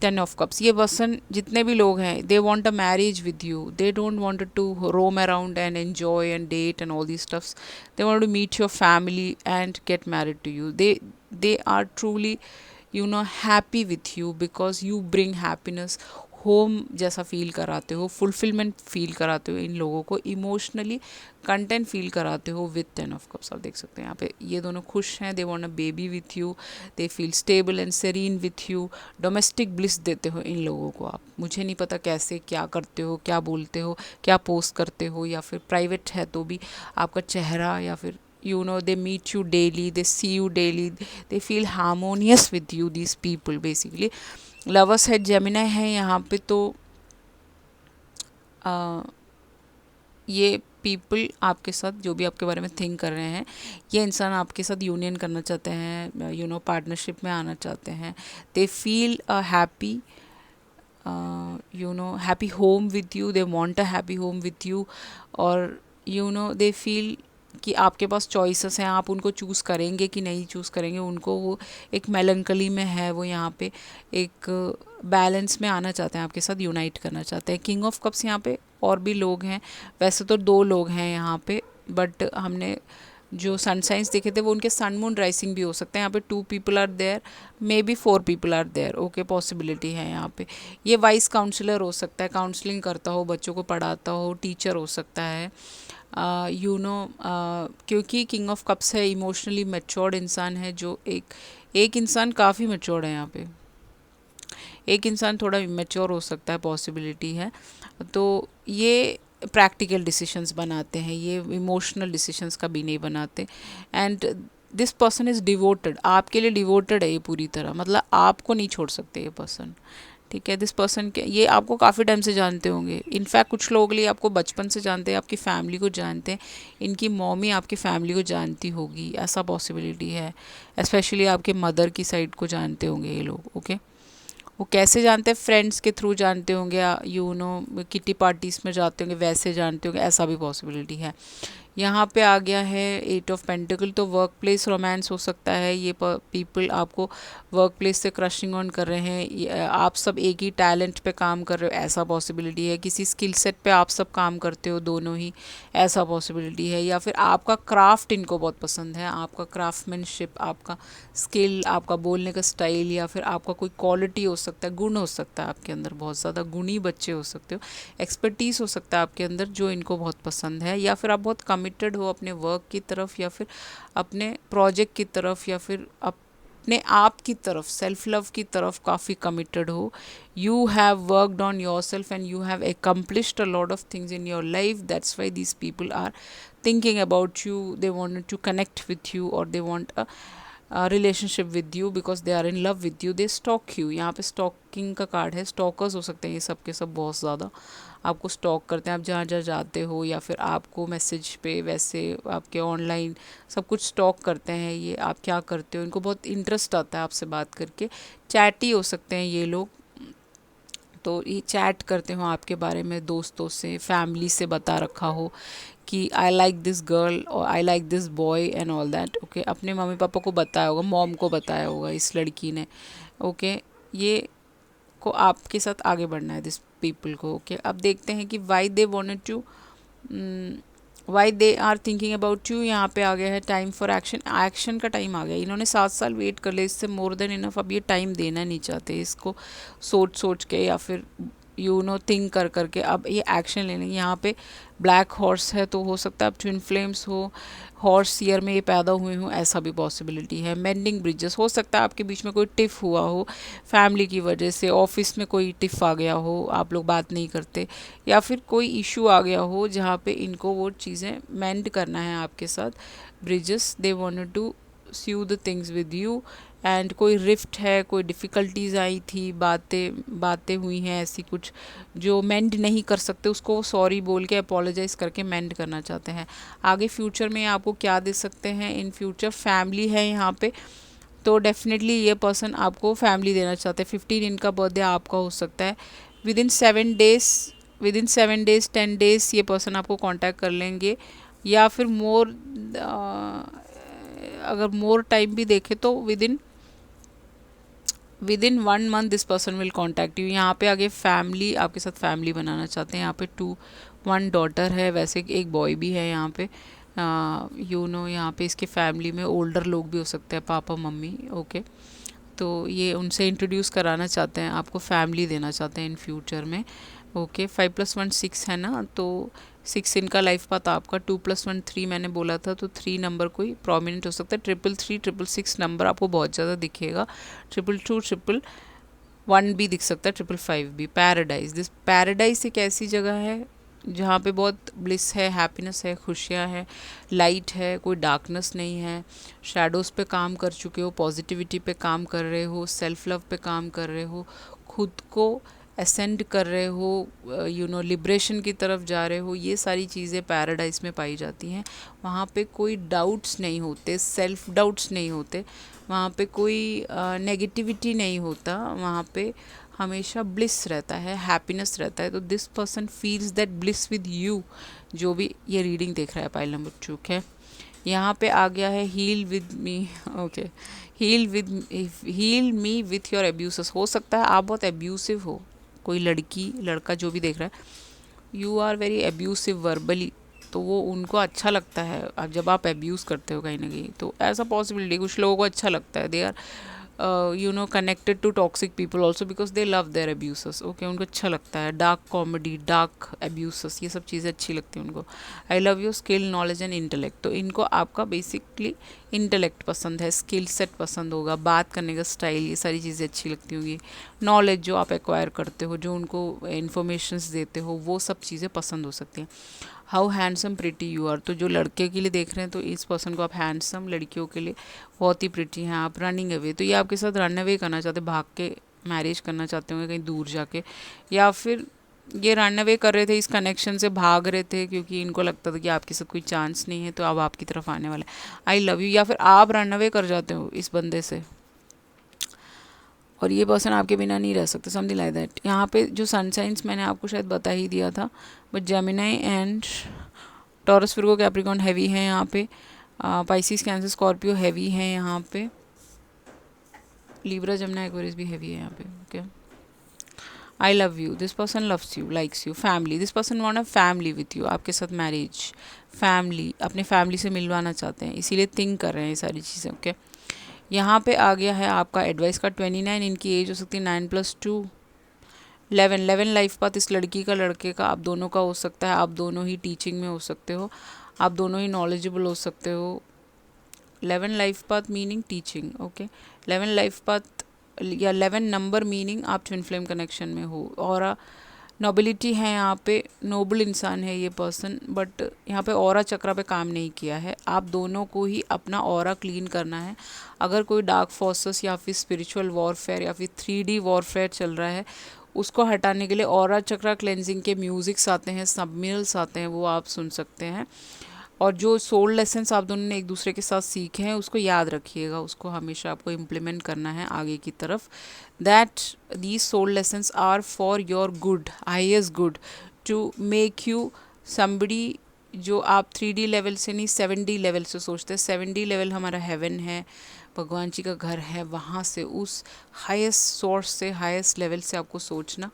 10 ऑफ कप्स। ये पर्सन, जितने भी लोग हैं, they want a marriage with you, they don't want to roam around and enjoy and date and all the stuffs. They want to meet your family and get married to you. They are truly happy with you, because you bring happiness, home जैसा feel कराते हो, fulfilment feel कराते हो इन लोगों को, emotionally content feel कराते हो with 10 of cups. आप देख सकते हैं यहाँ पे ये दोनों खुश हैं, they want a baby with you, they feel stable and serine with you. Domestic bliss देते हो इन लोगों को आप। मुझे नहीं पता कैसे, क्या करते हो, क्या बोलते हो, क्या पोस्ट करते हो, या फिर प्राइवेट है तो भी आपका चेहरा, या फिर they meet you daily, they see you daily, they feel harmonious with you, these people basically। Lovers है, जेमिनी है यहाँ पे, तो ये पीपल आपके साथ जो भी आपके बारे में थिंक कर रहे हैं, ये इंसान आपके साथ यूनियन करना चाहते हैं, पार्टनरशिप में आना चाहते हैं। They feel happy, happy home with you, they want a happy home with you. और दे फील कि आपके पास चॉइसेस हैं, आप उनको चूज़ करेंगे कि नहीं चूज़ करेंगे। उनको वो एक मेलंकली में है, वो यहाँ पे एक बैलेंस में आना चाहते हैं, आपके साथ यूनाइट करना चाहते हैं। किंग ऑफ कप्स यहाँ पे और भी लोग हैं, वैसे तो 2 लोग हैं यहाँ पे, बट हमने जो सन साइंस देखे थे वो उनके सन मून राइसिंग भी हो सकते हैं। यहाँ पे 2 people are there, may be 4 people are there. Okay, possibility है यहाँ पे। ये वाइस काउंसलर हो सकता है, काउंसलिंग करता हो, बच्चों को पढ़ाता हो, टीचर हो सकता है। क्योंकि किंग ऑफ कप्स है, इमोशनली मैच्योर्ड इंसान है, जो एक इंसान काफ़ी मैच्योर्ड है यहाँ पे। एक इंसान थोड़ा इमेच्योर हो सकता है, पॉसिबिलिटी है। तो ये प्रैक्टिकल डिसीशंस बनाते हैं, ये इमोशनल डिसीशंस कभी नहीं बनाते। And this person is devoted, आपके लिए डिवोटेड है ये पूरी तरह, मतलब आपको नहीं छोड़ सकते ये पर्सन। ठीक है, दिस पर्सन के ये आपको काफ़ी टाइम से जानते होंगे। इनफैक्ट कुछ लोग के लिए आपको बचपन से जानते हैं, आपकी फैमिली को जानते हैं, इनकी मॉमी आपकी फैमिली को जानती होगी, ऐसा पॉसिबिलिटी है। स्पेशली आपके मदर की साइड को जानते होंगे ये लोग। ओके, वो कैसे जानते हैं? फ्रेंड्स के थ्रू जानते होंगे, या किटी पार्टीज़ में जाते होंगे, वैसे जानते होंगे, ऐसा भी पॉसिबिलिटी है। यहाँ पे आ गया है 8 ऑफ पेंटिकल, तो वर्क प्लेस रोमांस हो सकता है। ये पीपल आपको वर्क प्लेस से क्रशिंग ऑन कर रहे हैं, आप सब एक ही टैलेंट पे काम कर रहे हो, ऐसा पॉसिबिलिटी है। किसी स्किल सेट पे आप सब काम करते हो दोनों ही, ऐसा पॉसिबिलिटी है। या फिर आपका क्राफ्ट इनको बहुत पसंद है, आपका क्राफ्टमैनशिप, आपका स्किल, आपका बोलने का स्टाइल, या फिर आपका कोई क्वालिटी हो सकता है, गुण हो सकता है आपके अंदर, बहुत ज़्यादा गुणी बच्चे हो सकते हो, एक्सपर्टीज़ हो सकता है आपके अंदर, जो इनको बहुत पसंद है। या फिर आप बहुत कमिटेड हो अपने वर्क की तरफ, या फिर अपने प्रोजेक्ट की तरफ, या फिर अपने आप की तरफ, सेल्फ लव की तरफ काफ़ी कमिटेड हो। You have worked on your self and you have accomplished a lot of things in your life, that's why these people are thinking about you, they want to connect with you, or they want a relationship with you because they are in love with you, they stalk you. यहाँ पे stocking का card है, stalkers हो सकते हैं ये सब के सब बहुत ज़्यादा, आपको स्टॉक करते हैं, आप जहाँ जहाँ जाते हो या फिर आपको मैसेज पे वैसे आपके ऑनलाइन सब कुछ स्टॉक करते हैं ये, आप क्या करते हो, इनको बहुत इंटरेस्ट आता है आपसे बात करके। चैटी हो सकते हैं ये लोग, तो ये चैट करते हो आपके बारे में दोस्तों से, फैमिली से बता रखा हो कि आई लाइक दिस गर्ल और I like this boy and all that. Okay, अपने मम्मी पापा को बताया होगा, मॉम को बताया होगा इस लड़की ने। ओके, ये को आपके साथ आगे बढ़ना है दिस पीपल को। ओके, अब देखते हैं कि why they wanted to, why they are thinking about you. यहाँ पे आ गया है टाइम फॉर एक्शन, एक्शन का टाइम आ गया। इन्होंने 7 साल वेट कर लिया, इससे मोर देन इनफ। अब ये टाइम देना नहीं चाहते इसको, सोच सोच के या फिर थिंक कर करके अब ये एक्शन लेने। यहाँ पे ब्लैक हॉर्स है, तो हो सकता है अब ट्विन फ्लेम्स हो, हॉर्स ईयर में ये पैदा हुए हों, ऐसा भी पॉसिबिलिटी है। मेंडिंग ब्रिजेस हो सकता है आपके बीच में कोई टिफ हुआ हो फैमिली की वजह से, ऑफिस में कोई टिफ आ गया हो, आप लोग बात नहीं करते, या फिर कोई इशू आ गया हो जहाँ पे इनको वो चीज़ें मेंड करना है आपके साथ। Bridges, they wanted to sue the things with you. And कोई रिफ्ट है, कोई डिफ़िकल्टीज आई थी, बातें हुई हैं ऐसी कुछ जो मेंड नहीं कर सकते, उसको सॉरी बोल के अपोलोजाइज़ करके मेंड करना चाहते हैं। आगे फ्यूचर में आपको क्या दे सकते हैं, इन फ्यूचर फैमिली है यहाँ पे, तो डेफिनेटली ये पर्सन आपको फैमिली देना चाहते हैं। 15 इनका बर्थडे आपका हो सकता है। विद इन 7 डेज 10 डेज ये पर्सन आपको कांटेक्ट कर लेंगे, या फिर अगर मोर टाइम भी देखें तो with in 1 month this person will contact you. यहाँ पे आगे फैमिली, आपके साथ फैमिली बनाना चाहते हैं। यहाँ पे 1 डॉटर है, वैसे एक बॉय भी है यहाँ पे। यहाँ पे इसके फैमिली में ओल्डर लोग भी हो सकते हैं, पापा मम्मी। ओके, तो ये उनसे इंट्रोड्यूस कराना चाहते हैं, आपको फैमिली देना चाहते हैं इन फ्यूचर में। ओके, 5 + 1 6 है ना, तो 6 इनका लाइफ पाथ आपका, 2 + 1 3 मैंने बोला था, तो 3 नंबर कोई प्रोमिनेंट हो सकता है। 333 666 नंबर आपको बहुत ज़्यादा दिखेगा। 222 111 भी दिख सकता है, 555 भी। पैराडाइज, दिस पैराडाइज एक ऐसी जगह है जहाँ पे बहुत ब्लिस है, हैप्पीनेस है, खुशियाँ हैं, लाइट है, कोई डार्कनेस नहीं है। शैडोज़ पे काम कर चुके हो, पॉजिटिविटी पे काम कर रहे हो, सेल्फ लव पे काम कर रहे हो, खुद को असेंड कर रहे हो, लिबरेशन की तरफ जा रहे हो, ये सारी चीज़ें पैराडाइज में पाई जाती हैं। वहाँ पे कोई डाउट्स नहीं होते, सेल्फ डाउट्स नहीं होते, वहाँ पे कोई नेगेटिविटी नहीं होता, वहाँ पे हमेशा ब्लिस रहता है, हैप्पीनेस रहता है। तो this person feels that bliss with you, जो भी ये रीडिंग देख रहा है पाइल नंबर 2 है। यहाँ पे आ गया है heal with me. Okay, heal me with your abuses. हो सकता है आप बहुत अब्यूसिव हो, कोई लड़की लड़का जो भी देख रहा है, you are very abusive verbally, तो वो उनको अच्छा लगता है अब जब आप अब्यूज़ करते हो कहीं ना कहीं, तो ऐसा पॉसिबिलिटी कुछ लोगों को अच्छा लगता है। They are connected to toxic people also because they love their abuses. Okay, उनको अच्छा लगता है डार्क कॉमेडी, डार्क अब्यूसेस, ये सब चीज़ें अच्छी लगती हैं उनको। I love your skill, knowledge and intellect, तो इनको आपका बेसिकली इंटेलेक्ट पसंद है, स्किल सेट पसंद होगा, बात करने का स्टाइल, ये सारी चीज़ें अच्छी लगती होंगी। नॉलेज जो आप एक्वायर करते हो, जो उनको इन्फॉर्मेशंस देते हो, वो सब चीज़ें पसंद हो सकती हैं। How handsome pretty you are, तो जो लड़के के लिए देख रहे हैं तो इस पर्सन को आप हैंडसम, लड़कियों के लिए बहुत ही प्रिटी हैं आप। रनिंग अवे, तो ये आपके साथ रन अवे करना चाहते, भाग के मैरिज करना चाहते होंगे कहीं दूर जाके, या फिर ये रन अवे कर रहे थे, इस कनेक्शन से भाग रहे थे क्योंकि इनको लगता था कि आपके साथ कोई चांस नहीं है, तो अब आपकी तरफ आने वाला है। आई लव यू, या फिर आप रन अवे कर जाते हो इस बंदे से और ये पर्सन आपके बिना नहीं रह सकते, समथिंग लाइक दैट। यहाँ पे जो सन साइंस मैंने आपको शायद बता ही दिया था, but Gemini and taurus, Virgo, Capricorn heavy है यहाँ पे। पाइसिस, कैंसर, स्कॉर्पियो हैवी है यहाँ पे। लिब्रा, जमुना, एक्वेरियस भी हैवी है यहाँ पे। Okay, I love you, this person loves you, likes you. Family, this person want a family with you, आपके साथ मैरिज, फैमिली, अपने फैमिली से मिलवाना चाहते हैं, इसीलिए थिंक कर रहे हैं ये सारी चीज़ें। ओके, यहाँ पे आ गया है आपका एडवाइस का 29, इनकी एज हो सकती है 9 + 2 11 लाइफ पाथ इस लड़की का, लड़के का, आप दोनों का हो सकता है। आप दोनों ही टीचिंग में हो सकते हो, आप दोनों ही नॉलेजेबल हो सकते हो। 11 life path meaning teaching. Okay, 11 life path या 11 नंबर मीनिंग आप ट्विन फ्लेम कनेक्शन में हो। और नोबिलिटी है यहाँ पे, नोबल इंसान है ये पर्सन, बट यहाँ पे ऑरा चक्रा पे काम नहीं किया है। आप दोनों को ही अपना ऑरा क्लीन करना है। अगर कोई डार्क फोर्सेस या फिर स्पिरिचुअल वॉरफेयर या फिर 3D वॉरफेयर चल रहा है, उसको हटाने के लिए ऑरा चक्रा क्लेंजिंग के म्यूजिक्स आते हैं, सबमिरल्स आते हैं, वो आप सुन सकते हैं। और जो सोल लेसन्स आप दोनों ने एक दूसरे के साथ सीखे हैं उसको याद रखिएगा, उसको हमेशा आपको इम्प्लीमेंट करना है आगे की तरफ। That these soul lessons are for your good, highest good, to make you somebody जो आप 3D लेवल से नहीं 7D लेवल से सोचते हैं। 7D लेवल हमारा हेवन है, भगवान जी का घर है, वहाँ से उस हाईएस्ट सोर्स से हाईएस्ट लेवल से आपको सोचना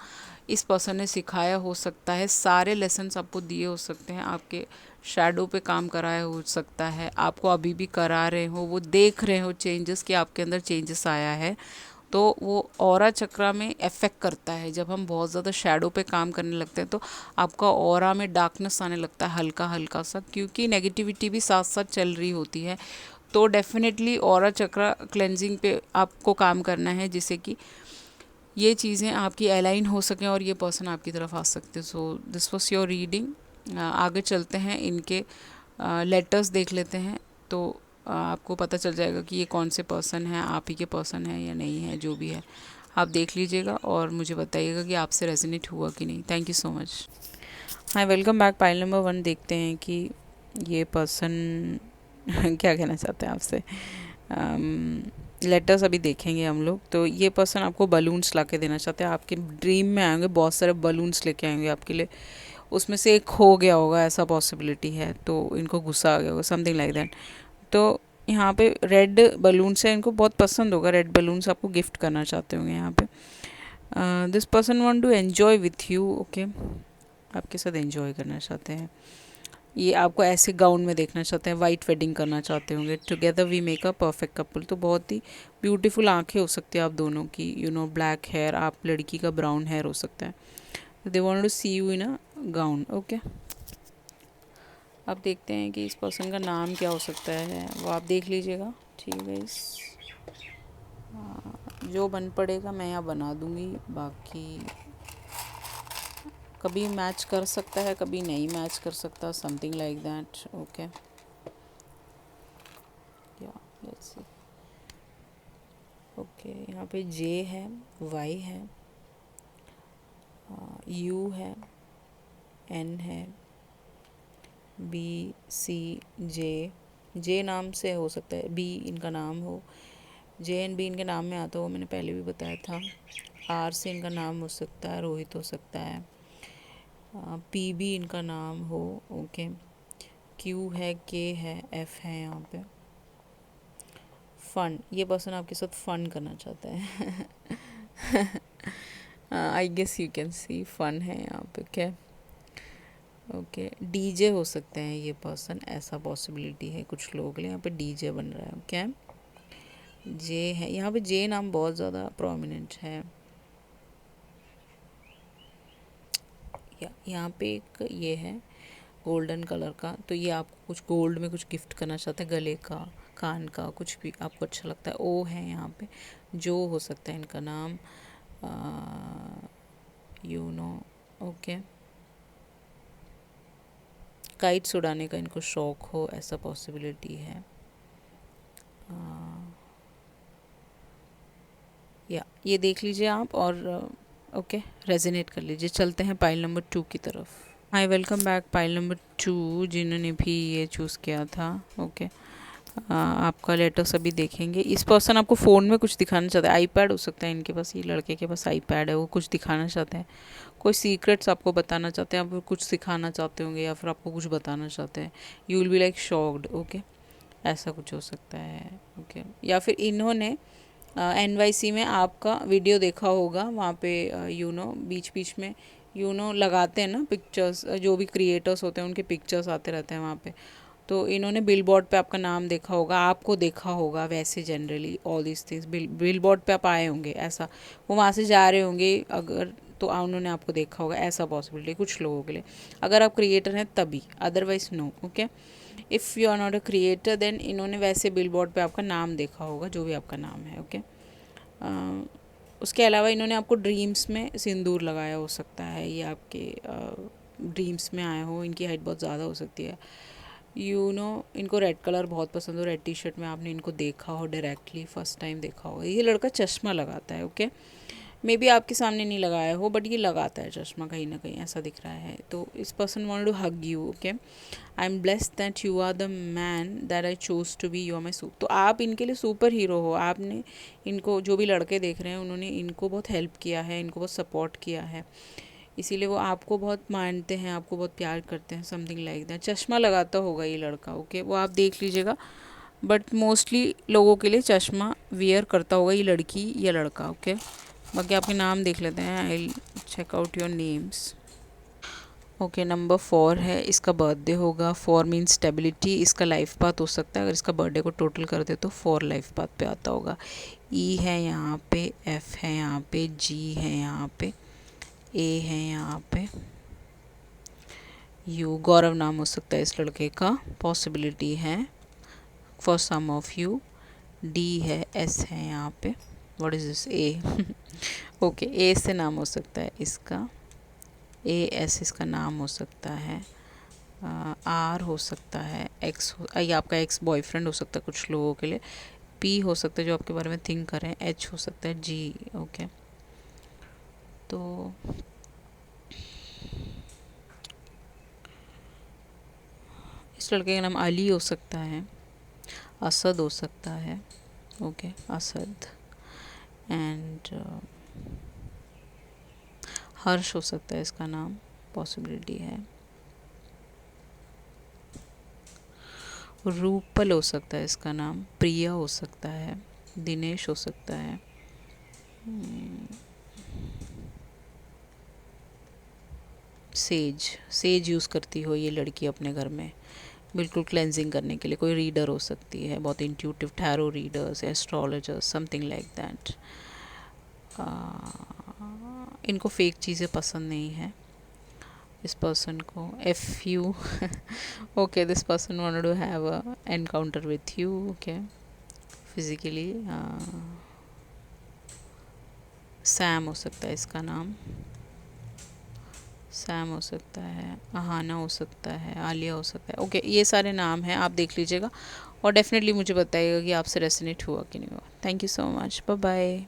इस पर्सन ने सिखाया हो सकता है। सारे लेसन्स आपको दिए हो सकते हैं, आपके शैडो पे काम कराया हो सकता है, आपको अभी भी करा रहे हो, वो देख रहे हो चेंजेस कि आपके अंदर चेंजेस आया है। तो वो ऑरा चक्रा में इफ़ेक्ट करता है। जब हम बहुत ज़्यादा शैडो पे काम करने लगते हैं तो आपका ऑरा में डार्कनेस आने लगता है हल्का हल्का सा, क्योंकि नेगेटिविटी भी साथ साथ चल रही होती है। तो डेफिनेटली ऑरा चक्रा क्लेंजिंग पे आपको काम करना है, जिससे कि ये चीज़ें आपकी अलाइन हो सकें और ये पर्सन आपकी तरफ आ सकते। So this was your reading. आगे चलते हैं, इनके लेटर्स देख लेते हैं, तो आपको पता चल जाएगा कि ये कौन से पर्सन हैं, आप ही के पर्सन हैं या नहीं है, जो भी है आप देख लीजिएगा और मुझे बताइएगा कि आपसे रेजोनेट हुआ कि नहीं। Thank you so much. Hi, welcome back. Pile number 1 देखते हैं कि ये पर्सन क्या कहना चाहते हैं आपसे। लेटर्स अभी देखेंगे हम लोग। तो ये पर्सन आपको बलून्स ला के देना चाहते हैं, आपके ड्रीम में आएंगे, बहुत सारे बलून्स लेके आएंगे आपके लिए। उसमें से एक खो गया होगा, ऐसा पॉसिबिलिटी है, तो इनको गुस्सा आ गया होगा, समथिंग लाइक दैट। तो यहाँ पे रेड बलून्स है, इनको बहुत पसंद होगा, रेड बलून्स आपको गिफ्ट करना चाहते होंगे यहाँ पे। This person want to enjoy with you, okay, आपके साथ एंजॉय करना चाहते हैं। ये आपको ऐसे गाउन में देखना चाहते हैं, वाइट वेडिंग करना चाहते होंगे, together we make a perfect couple. तो बहुत ही ब्यूटीफुल आंखें हो सकती है आप दोनों की, यू नो, ब्लैक हेयर, आप लड़की का ब्राउन हेयर हो सकता है। They want to see you in a gown, okay. अब देखते हैं कि इस पर्सन का नाम क्या हो सकता है, वो आप देख लीजिएगा, ठीक है। जो बन पड़ेगा मैं यहाँ बना दूँगी, बाकी कभी मैच कर सकता है, कभी नहीं मैच कर सकता, समथिंग लाइक दैट, ओके। या लेट्स सी, ओके। यहाँ पे जे है, वाई है, यू है, एन है, बी, सी, जे नाम से हो सकता है, बी इनका नाम हो, जे एंड बी इनके नाम में आता हो, मैंने पहले भी बताया था। आर से इनका नाम हो सकता है, रोहित हो सकता है, पी भी इनका नाम हो, ओके। क्यू है, के है, एफ है यहाँ पे। फन, ये पर्सन आपके साथ फन करना चाहता है। I guess you can see fun है यहाँ पे, क्या, ओके। डीजे हो सकते हैं ये पर्सन, ऐसा पॉसिबिलिटी है कुछ लोगों के लिए। यहाँ पे डीजे बन रहा है, क्या। जे है यहाँ पे, जे नाम बहुत ज़्यादा प्रोमिनेंट है। यहाँ पे एक ये है गोल्डन कलर का, तो ये आपको कुछ गोल्ड में कुछ गिफ्ट करना चाहते हैं, गले का, कान का, कुछ भी आपको अच्छा लगता है। ओ है यहाँ पे, जो हो सकता है इनका नाम, यू नो, ओके। काइट्स उड़ाने का इनको शौक हो, ऐसा पॉसिबिलिटी है। या ये देख लीजिए आप और ओके रेजोनेट कर लीजिए। चलते हैं पाइल नंबर 2 की तरफ। हाय, वेलकम बैक। पाइल नंबर 2 जिन्होंने भी ये चूज़ किया था, ओके। आपका लेटर्स अभी देखेंगे। इस पर्सन आपको फ़ोन में कुछ दिखाना चाहता है, आईपैड हो सकता है इनके पास, ये लड़के के पास आईपैड है, वो कुछ दिखाना चाहते हैं, कोई सीक्रेट्स आपको बताना चाहते हैं, आप कुछ सिखाना चाहते होंगे या फिर आपको कुछ बताना चाहते हैं। You will be like shocked, okay, ऐसा कुछ हो सकता है, ओके। या फिर इन्होंने NYC में आपका वीडियो देखा होगा, वहाँ पे यू नो बीच बीच में यू नो लगाते हैं ना पिक्चर्स, जो भी क्रिएटर्स होते हैं उनके पिक्चर्स आते रहते हैं वहाँ पे। तो इन्होंने बिलबोर्ड पे आपका नाम देखा होगा, आपको देखा होगा, वैसे generally all this things billboard पे आप आए होंगे, ऐसा वो वहाँ से जा रहे होंगे अगर, तो उन्होंने आपको देखा होगा, ऐसा पॉसिबिलिटी कुछ लोगों के लिए। अगर आप क्रिएटर हैं तभी, otherwise no, okay. If you are not a creator then इन्होंने वैसे बिलबोर्ड पे आपका नाम देखा होगा, जो भी आपका नाम है, ओके। उसके अलावा इन्होंने आपको ड्रीम्स में सिंदूर लगाया हो सकता है, ये आपके ड्रीम्स में आए हो। इनकी हाइट बहुत ज़्यादा हो सकती है। इनको रेड कलर बहुत पसंद हो, रेड टी शर्ट में आपने इनको देखा हो डायरेक्टली, फर्स्ट टाइम देखा हो। ये लड़का चश्मा लगाता है, ओके। मे बी आपके सामने नहीं लगाया हो, बट ये लगाता है चश्मा, कहीं ना कहीं ऐसा दिख रहा है। तो इस person want to hug you, okay. I am blessed that you are the man that I choose to be, you are my soup. तो आप इनके लिए सुपर हीरो हो। आपने इनको, जो भी लड़के देख रहे हैं, उन्होंने इनको बहुत हेल्प किया है, इनको बहुत सपोर्ट किया है, इसीलिए वो आपको बहुत मानते हैं, आपको बहुत प्यार करते हैं, समथिंग लाइक दैट। चश्मा लगाता होगा ये लड़का, ओके, वो आप देख लीजिएगा। बट मोस्टली लोगों के लिए चश्मा वियर करता होगा ये लड़की या लड़का, ओके। बाकी आपके नाम देख लेते हैं, I check out your names. Okay, number 4 है, इसका बर्थडे होगा। 4 मीन्स स्टेबिलिटी, इसका लाइफ पाथ हो सकता है। अगर इसका बर्थडे को टोटल कर दे तो 4 लाइफ पाथ पे आता होगा। ई है यहाँ पे, एफ है यहाँ पे, जी है यहाँ पे, ए है यहाँ पे, यू, गौरव नाम हो सकता है इस लड़के का, पॉसिबिलिटी है for some of you. D है, एस है यहाँ पे, what is this, A. Okay, A से नाम हो सकता है इसका, ए एस इसका नाम हो सकता है, आर हो सकता है, एक्स ये आपका एक्स बॉयफ्रेंड हो सकता है कुछ लोगों के लिए, पी हो सकता है जो आपके बारे में थिंक करें, एच हो सकता है, जी, ओके। तो इस लड़के का नाम अली हो सकता है, असद हो सकता है, ओके, असद। एंड हर्ष हो सकता है इसका नाम, पॉसिबिलिटी है। रूपल हो सकता है इसका नाम, प्रिया हो सकता है, दिनेश हो सकता है, सेज, सेज यूज़ करती हो ये लड़की अपने घर में बिल्कुल क्लेंजिंग करने के लिए। कोई रीडर हो सकती है, बहुत intuitive, tarot readers, astrologers, something like that. इनको फेक चीज़ें पसंद नहीं है इस पर्सन को। F you, okay, this person wanted to have a encounter with you, okay, physically. Same हो सकता है इसका नाम, सैम हो सकता है, अहाना हो सकता है, आलिया हो सकता है, ओके। ये सारे नाम हैं, आप देख लीजिएगा और डेफिनेटली मुझे बताइएगा कि आपसे रेसोनेट हुआ कि नहीं हुआ। Thank you so much, bye bye.